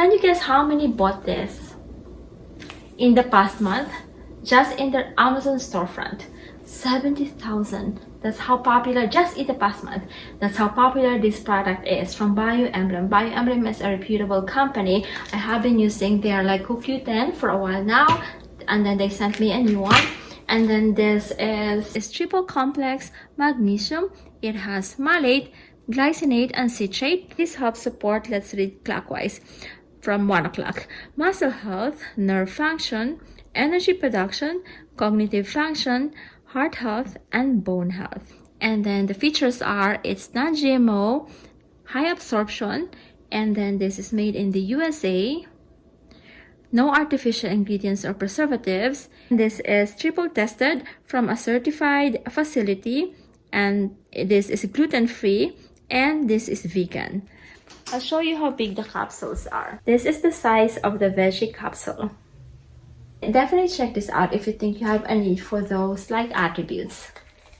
Can you guess how many bought this in the past month? Just in their Amazon storefront, 70,000. That's how popular, just in the past month, that's how popular this product is from BioEmblem. BioEmblem is a reputable company. I have been using their like CoQ10 for a while now, and then they sent me a new one. And then this is triple complex magnesium. It has malate, glycinate, and citrate. This helps support, let's read clockwise from 1 o'clock, muscle health, nerve function, energy production, cognitive function, heart health, and bone health. And then the features are, it's non-GMO, high absorption, and then this is made in the USA, no artificial ingredients or preservatives. This is triple tested from a certified facility, and this is gluten-free, and this is vegan. I'll show you how big the capsules are. This is the size of the veggie capsule. Definitely check this out if you think you have a need for those like attributes.